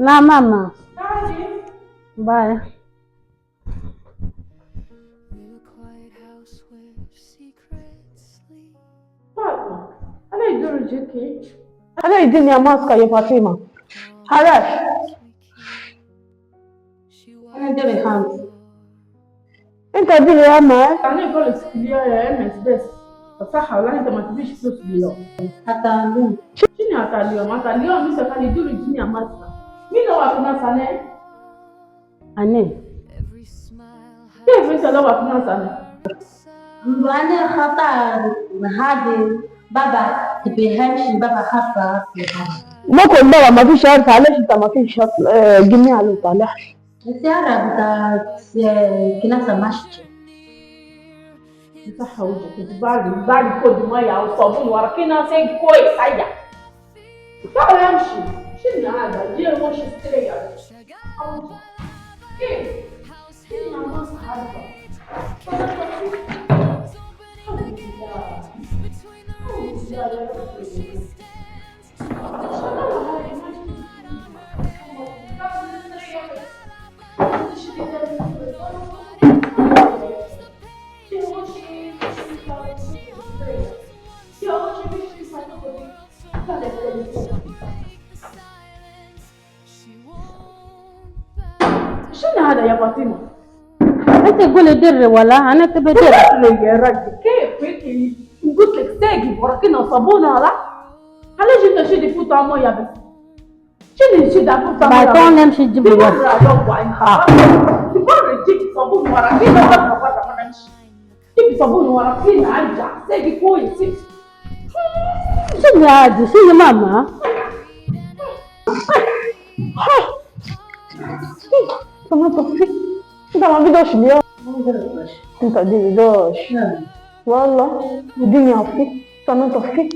Na mama. Bye. Ana iduru jiki. Ana idini amaska ya Fatima. Harash. Ana dere hands. انت دي يا ما انا اقول اسكليا يا ام اس بس صح ولا انت ما تبيش فلوس اليوم Hata ndu. شنو هتا اليوم انت كان يدور الدنيا ماسكه مين لو اكنا سنه Ane. كيف انت لو اكنا سنه Mbane khata hadi baba tibehamshi baba hapa. ممكن بقى ما فيش عارف علاش انت ما فيش جنيه على طالع Siara buta kinasa mashi. صح وجهك بعد كود ميه او صابون وركينا سيج كويس هيا تعال امشي شنو هذا جيل مش استريا كيف شنو ما صحابك شنو هذا يا فاطمه؟ انت تقولي در ولا انا تبي در؟ يا رجل كيف انت قلت لك ساقي وركنا صابونه ولا؟ علاش انت شدي فوت مويه بس؟ شنو شدي فوت مويه؟ بعدين نمشي نجيب لك. برا تجيب صابون وركنا برا ما نمشي. جيبي صابون وركنا ارجع ساقي كويس. شنو هادي؟ شنو ماما؟ انت ما بدوش اليوم انت دي بدوش والله الدنيا فيك انا طفيت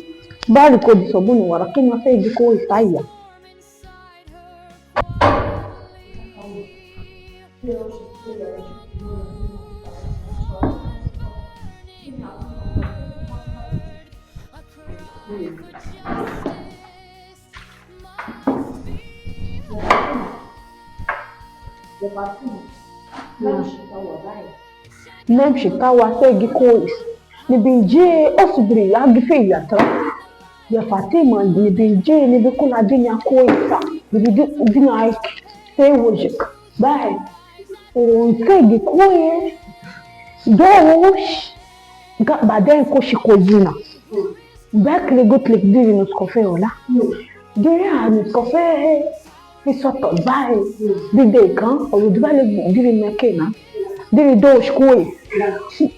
بعد كود صابون ورقين ما سايق كويس عيا نمشي توا ساقي كويس نبي نجي اصبري عقي فيا ترى يا فاطمة نبي نجي نبي يكون الدنيا كويسة نبي الدنيا هيك في وجهك باهي ونساقي كويس دوش بعدين كوشي كوزينة باكلي قلت لك ديري نسكافيه ولا ديريها نسكافيه في سطح باهي بديك او دبالك ديري الماكينة ديري دوش كويس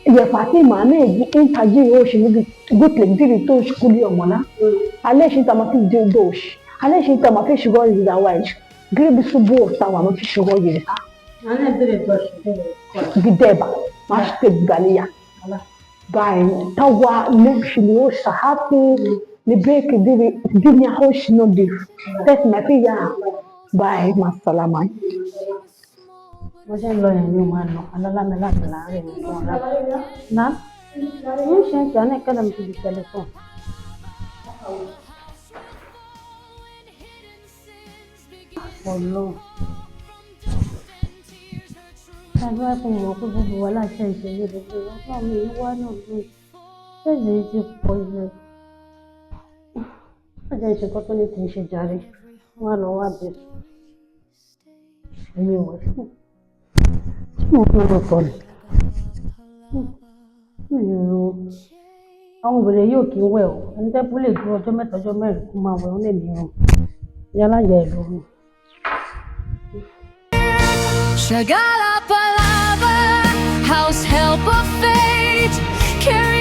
يا فاطمة أنا أنت جي هوش قلت لك ديري دوش كل يوم ولا؟ علاش أنت ما فيش ديري دوش؟ علاش أنت ما فيش غايز زواج؟ قريب الصبور توا ما فيش غايز انا ديري دوش قدابة ما عادش تبقى ليا باي توا نمشي ليوش صحابي نبيك ديري الدنيا هوش نضيف تسمع فيها باي مع السلامة Wajen lawyer ni mano, alala me la pelare ni kona. Na? Yung shensi ane kada mtudi telefon. Olo. Sabi ako mo ko bubu wala shensi ni bubu. Wala mi wano ni. Shensi iti poise. Ajen se koto ni tenshi jari. Wano wabe. Emi wasi. Mo lọ sọ̀rọ̀. Àwọn obìnrin yóò kí ń wẹ̀ ọ́ ẹni tẹ́kùn lè dúró ọjọ́ mẹ́ta ọjọ́ mẹ́rin kó máa wẹ̀ ọ́ lè mìíràn yálà yẹ ẹ̀ lóhùn. Shagala palava, house help of fate, carry